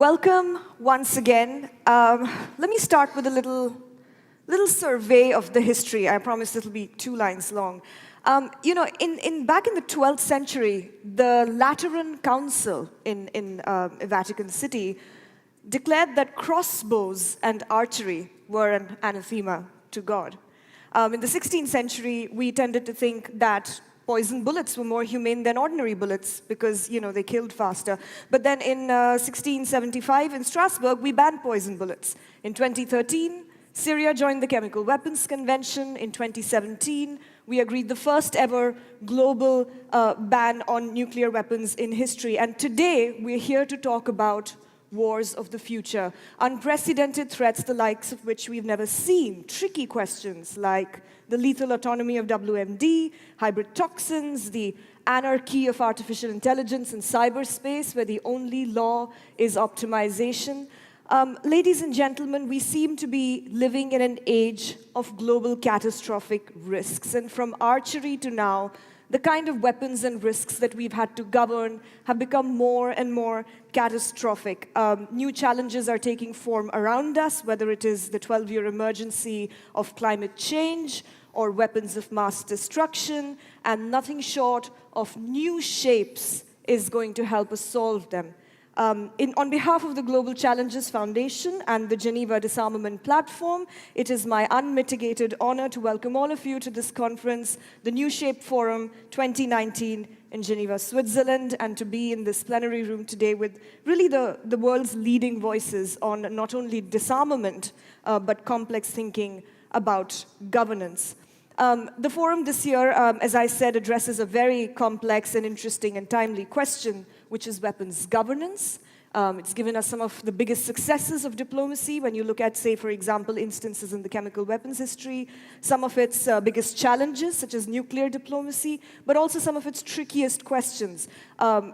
Welcome once again. Let me start with a little survey of the history. I promise it'll be 2 lines long. Back in the 12th century, the Lateran Council in Vatican City declared that crossbows and archery were an anathema to God. In the 16th century, we tended to think that poison bullets were more humane than ordinary bullets because, they killed faster. But then in 1675 in Strasbourg, we banned poison bullets. In 2013, Syria joined the Chemical Weapons Convention. In 2017, we agreed the first ever global ban on nuclear weapons in history. And today, we're here to talk about wars of the future, unprecedented threats the likes of which we've never seen, tricky questions like the lethal autonomy of WMD, hybrid toxins, the anarchy of artificial intelligence in cyberspace, where the only law is optimization. Ladies and gentlemen, we seem to be living in an age of global catastrophic risks. And from archery to now, the kind of weapons and risks that we've had to govern have become more and more catastrophic. New challenges are taking form around us, whether it is the 12-year emergency of climate change or weapons of mass destruction, and nothing short of new shapes is going to help us solve them. On behalf of the Global Challenges Foundation and the Geneva Disarmament Platform, it is my unmitigated honor to welcome all of you to this conference, the New Shape Forum 2019 in Geneva, Switzerland, and to be in this plenary room today with really the world's leading voices on not only disarmament, but complex thinking about governance. The forum this year, as I said, addresses a very complex and interesting and timely question, which is weapons governance. It's given us some of the biggest successes of diplomacy when you look at, say, for example, instances in the chemical weapons history, some of its biggest challenges, such as nuclear diplomacy, but also some of its trickiest questions,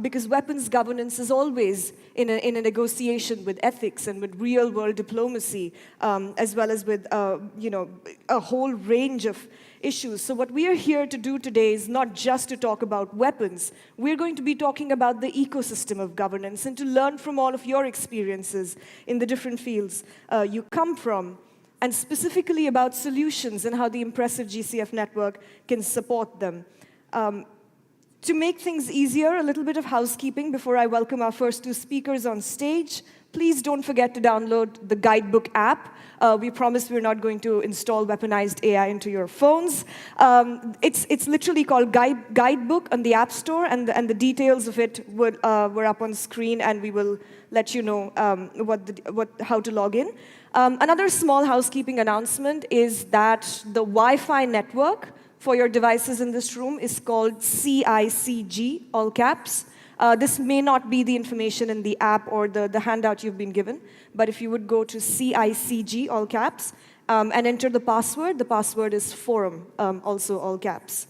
because weapons governance is always in a negotiation with ethics and with real-world diplomacy, as well as with, a whole range of issues. So what we are here to do today is not just to talk about weapons. We're going to be talking about the ecosystem of governance and to learn from all of your experiences in the different fields you come from, and specifically about solutions and how the impressive GCF network can support them. To make things easier, a little bit of housekeeping before I welcome our first 2 speakers on stage. Please don't forget to download the Guidebook app. We promise we're not going to install weaponized AI into your phones. It's literally called Guidebook on the App Store, and the details of it were up on screen, and we will let you know how to log in. Another small housekeeping announcement is that the Wi-Fi network for your devices in this room is called CICG, all caps. This may not be the information in the app or the handout you've been given, but if you would go to CICG, all caps, and enter the password is forum, also all caps.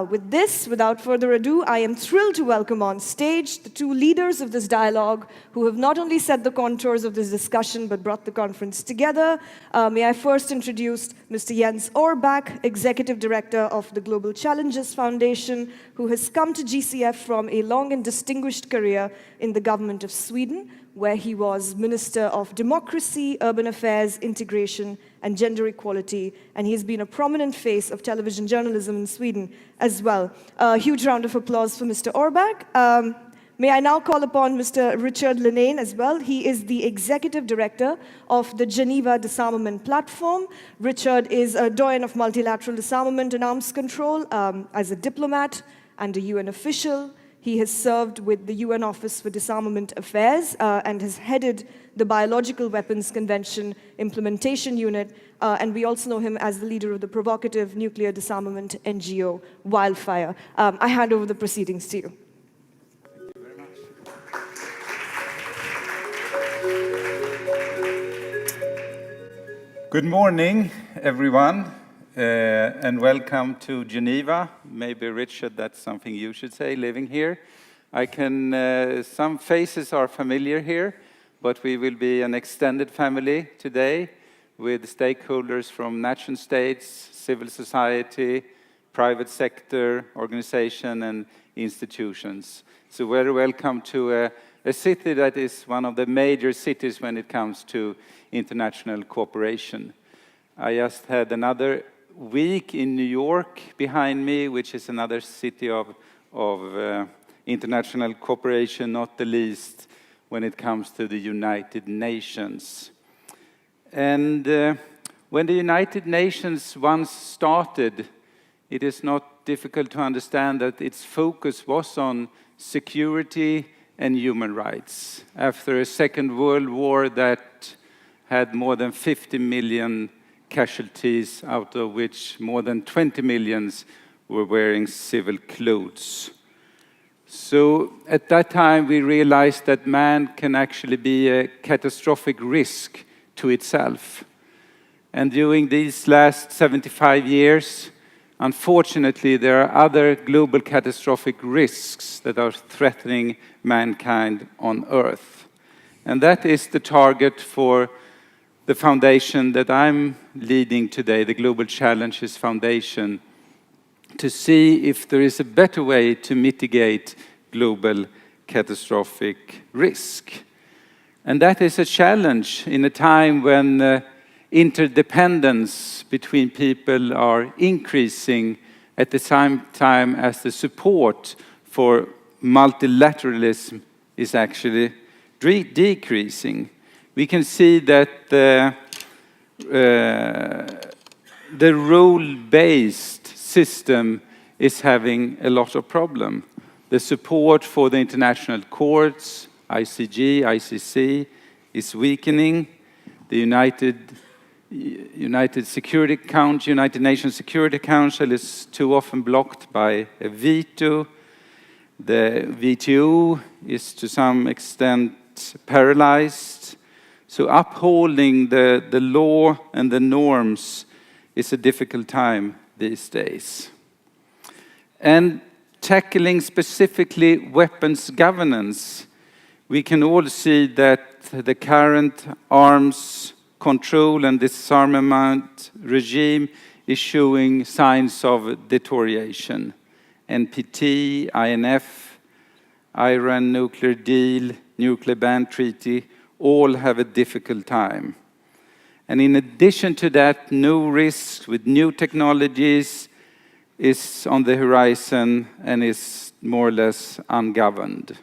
With this, without further ado, I am thrilled to welcome on stage the 2 leaders of this dialogue who have not only set the contours of this discussion, but brought the conference together. May I first introduce Mr. Jens Orback, Executive Director of the Global Challenges Foundation, who has come to GCF from a long and distinguished career in the government of Sweden, where he was Minister of Democracy, Urban Affairs, Integration, and Gender Equality, and he's been a prominent face of television journalism in Sweden as well. A huge round of applause for Mr. Orback. May I now call upon Mr. Richard Lennane as well. He is the Executive Director of the Geneva Disarmament Platform. Richard is a doyen of multilateral disarmament and arms control as a diplomat and a UN official. He has served with the UN Office for Disarmament Affairs and has headed the Biological Weapons Convention Implementation Unit, and we also know him as the leader of the provocative nuclear disarmament NGO, Wildfire. I hand over the proceedings to you. Thank you very much. Good morning, everyone. And welcome to Geneva. Maybe, Richard, that's something you should say, living here. Some faces are familiar here, but we will be an extended family today with stakeholders from nation states, civil society, private sector, organization, and institutions. So very welcome to a city that is one of the major cities when it comes to international cooperation. I just had another week in New York behind me, which is another city of international cooperation, not the least when it comes to the United Nations. And when the United Nations once started, it is not difficult to understand that its focus was on security and human rights. After a Second World War that had more than 50 million casualties, out of which more than 20 million were wearing civil clothes. So at that time we realized that man can actually be a catastrophic risk to itself. And during these last 75 years, unfortunately, there are other global catastrophic risks that are threatening mankind on Earth. And that is the target for the foundation that I'm leading today, the Global Challenges Foundation, to see if there is a better way to mitigate global catastrophic risk. And that is a challenge in a time when interdependence between people are increasing at the same time as the support for multilateralism is actually decreasing. We can see that the rule-based system is having a lot of problem. The support for the international courts, ICJ, ICC, is weakening. The United Nations Security Council is too often blocked by a veto. The WTO is to some extent paralyzed. So upholding the law and the norms is a difficult time these days. And tackling specifically weapons governance, we can all see that the current arms control and disarmament regime is showing signs of deterioration. NPT, INF, Iran nuclear deal, nuclear ban treaty, all have a difficult time. And in addition to that, new risks with new technologies is on the horizon and is more or less ungoverned.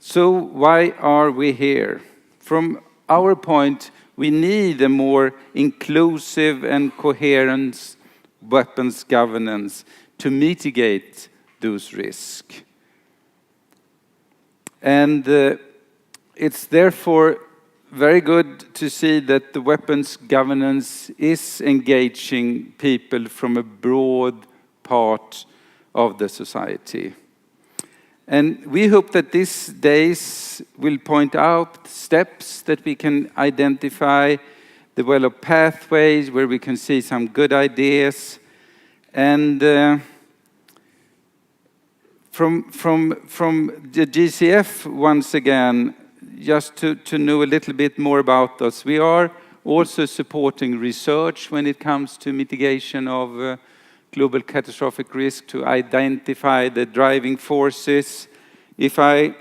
So why are we here? From our point, we need a more inclusive and coherent weapons governance to mitigate those risks. And it's therefore very good to see that the weapons governance is engaging people from a broad part of the society. And we hope that these days will point out steps that we can identify, develop pathways where we can see some good ideas. And from the GCF, once again, just to know a little bit more about us, we are also supporting research when it comes to mitigation of global catastrophic risk, to identify the driving forces. If I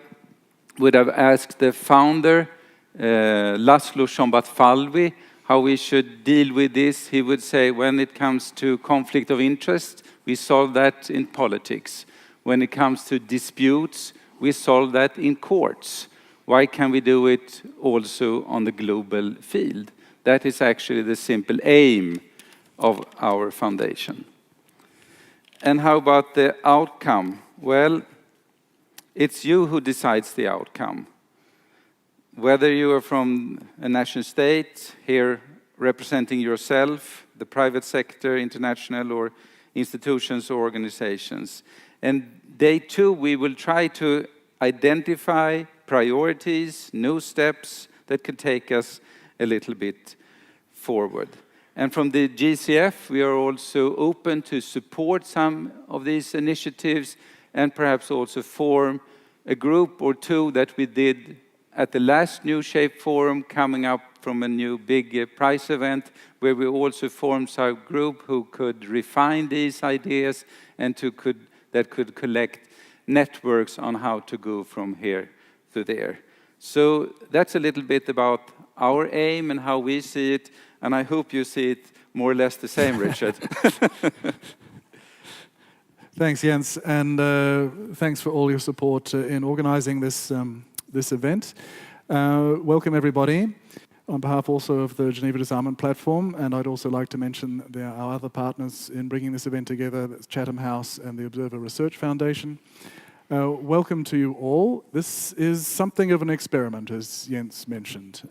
would have asked the founder, Laszlo Szombat-Falvi, how we should deal with this, he would say, when it comes to conflict of interest, we solve that in politics. When it comes to disputes, we solve that in courts. Why can we do it also on the global field? That is actually the simple aim of our foundation. And how about the outcome? Well, it's you who decides the outcome. Whether you are from a nation state, here representing yourself, the private sector, international or institutions or organizations. And day two, we will try to identify priorities, new steps that could take us a little bit forward. And from the GCF, we are also open to support some of these initiatives and perhaps also form a group or two that we did at the last New Shape Forum, coming up from a new big prize event, where we also formed a group who could refine these ideas and that could collect networks on how to go from here to there. So that's a little bit about our aim and how we see it, and I hope you see it more or less the same, Richard. Thanks, Jens, and thanks for all your support in organizing this event. Welcome, everybody, on behalf also of the Geneva Disarmament Platform, and I'd also like to mention our other partners in bringing this event together, that's Chatham House and the Observer Research Foundation. Welcome to you all. This is something of an experiment, as Jens mentioned.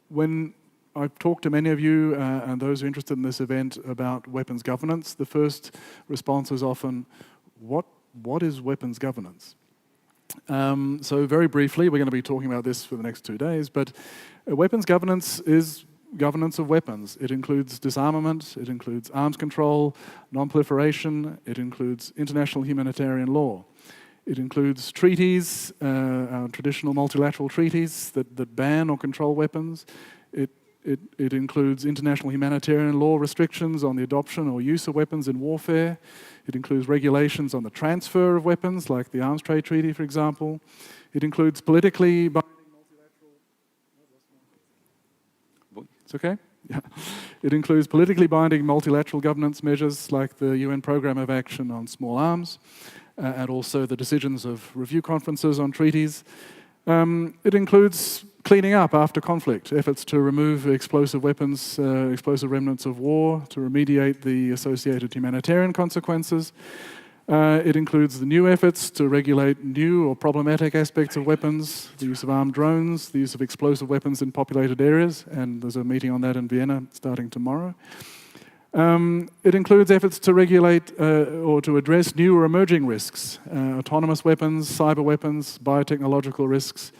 When I've talked to many of you and those who are interested in this event about weapons governance, the first response is often, what is weapons governance? So very briefly, we're going to be talking about this for the next 2 days, but weapons governance is governance of weapons. It includes disarmament, it includes arms control, non-proliferation, it includes international humanitarian law. It includes treaties, traditional multilateral treaties that ban or control weapons. It includes international humanitarian law restrictions on the adoption or use of weapons in warfare. It includes regulations on the transfer of weapons, like the Arms Trade Treaty, for example. It includes politically binding multilateral... It's okay? Yeah. It includes politically binding multilateral governance measures, like the UN Programme of Action on Small Arms, and also the decisions of review conferences on treaties. It includes cleaning up after conflict, efforts to remove explosive weapons, explosive remnants of war, to remediate the associated humanitarian consequences. It includes the new efforts to regulate new or problematic aspects of weapons, the use of armed drones, the use of explosive weapons in populated areas, and there's a meeting on that in Vienna starting tomorrow. It includes efforts to regulate or to address new or emerging risks, autonomous weapons, cyber weapons, biotechnological risks,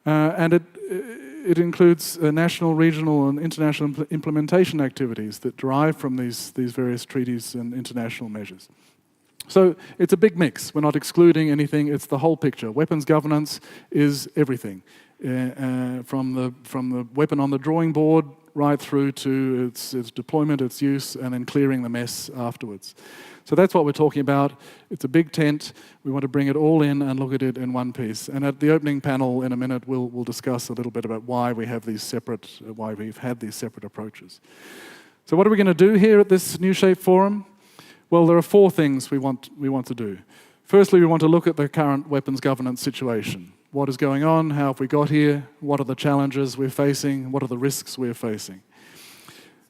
and it includes national, regional, and international implementation activities that derive from these various treaties and international measures. So it's a big mix. We're not excluding anything. It's the whole picture. Weapons governance is everything, from the weapon on the drawing board right through to its deployment, its use, and then clearing the mess afterwards. So that's what we're talking about. It's a big tent. We want to bring it all in and look at it in one piece. And at the opening panel in a minute, we'll discuss a little bit about why we've had these separate approaches. So what are we going to do here at this New Shape Forum? Well, there are 4 things we want to do. Firstly, we want to look at the current weapons governance situation. What is going on? How have we got here? What are the challenges we're facing? What are the risks we're facing?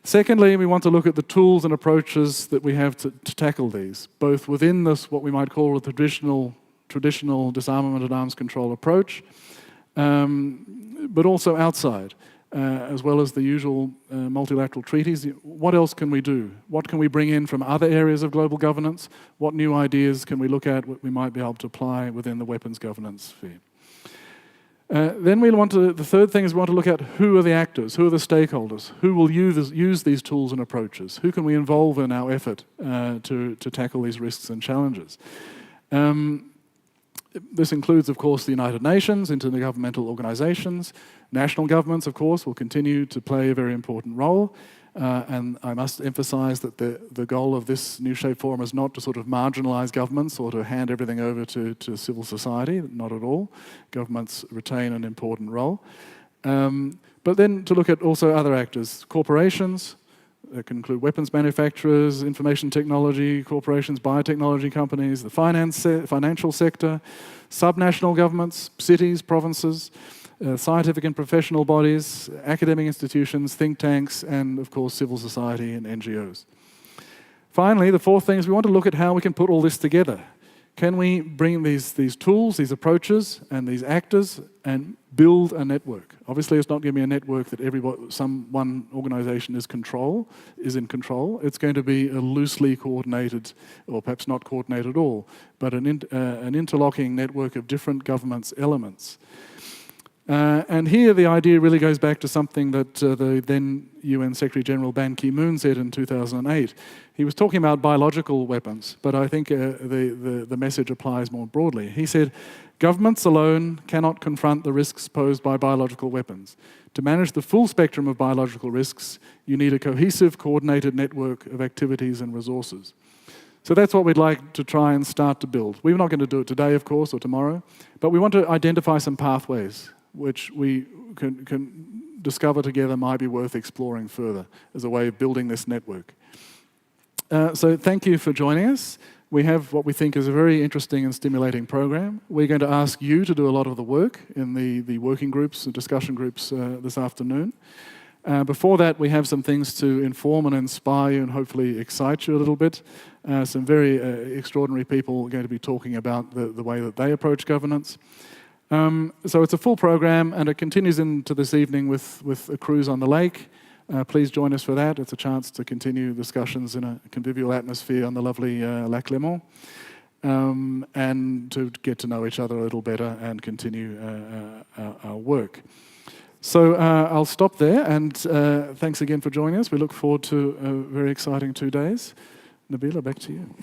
Secondly, we want to look at the tools and approaches that we have to tackle these, both within this, what we might call a traditional disarmament and arms control approach, but also outside, as well as the usual multilateral treaties. What else can we do? What can we bring in from other areas of global governance? What new ideas can we look at, what we might be able to apply within the weapons governance sphere? Then the third thing is we want to look at who are the actors, who are the stakeholders, who will use these tools and approaches, who can we involve in our effort to tackle these risks and challenges. This includes, of course, the United Nations, intergovernmental organizations. National governments, of course, will continue to play a very important role. And I must emphasize that the goal of this New Shape Forum is not to sort of marginalize governments or to hand everything over to civil society, not at all. Governments retain an important role. But then to look at also other actors, corporations, that can include weapons manufacturers, information technology corporations, biotechnology companies, the financial sector, subnational governments, cities, provinces, scientific and professional bodies, academic institutions, think tanks, and of course civil society and NGOs. Finally, the 4th thing is we want to look at how we can put all this together. Can we bring these tools, these approaches, and these actors and build a network? Obviously, it's not going to be a network that one organization is in control. It's going to be a loosely coordinated, or perhaps not coordinated at all, but an interlocking network of different governments' elements. And here the idea really goes back to something that the then UN Secretary General Ban Ki-moon said in 2008. He was talking about biological weapons, but I think the message applies more broadly. He said, governments alone cannot confront the risks posed by biological weapons. To manage the full spectrum of biological risks, you need a cohesive, coordinated network of activities and resources. So that's what we'd like to try and start to build. We're not going to do it today, of course, or tomorrow, but we want to identify some pathways which we can discover together might be worth exploring further as a way of building this network. So thank you for joining us. We have what we think is a very interesting and stimulating program. We're going to ask you to do a lot of the work in the working groups and discussion groups this afternoon. Before that, we have some things to inform and inspire you and hopefully excite you a little bit. Some very extraordinary people are going to be talking about the way that they approach governance. So it's a full program, and it continues into this evening with a cruise on the lake. Please join us for that. It's a chance to continue discussions in a convivial atmosphere on the lovely Lac Léman, and to get to know each other a little better and continue our work. So I'll stop there, and thanks again for joining us. We look forward to a very exciting 2 days. Nabila, back to you.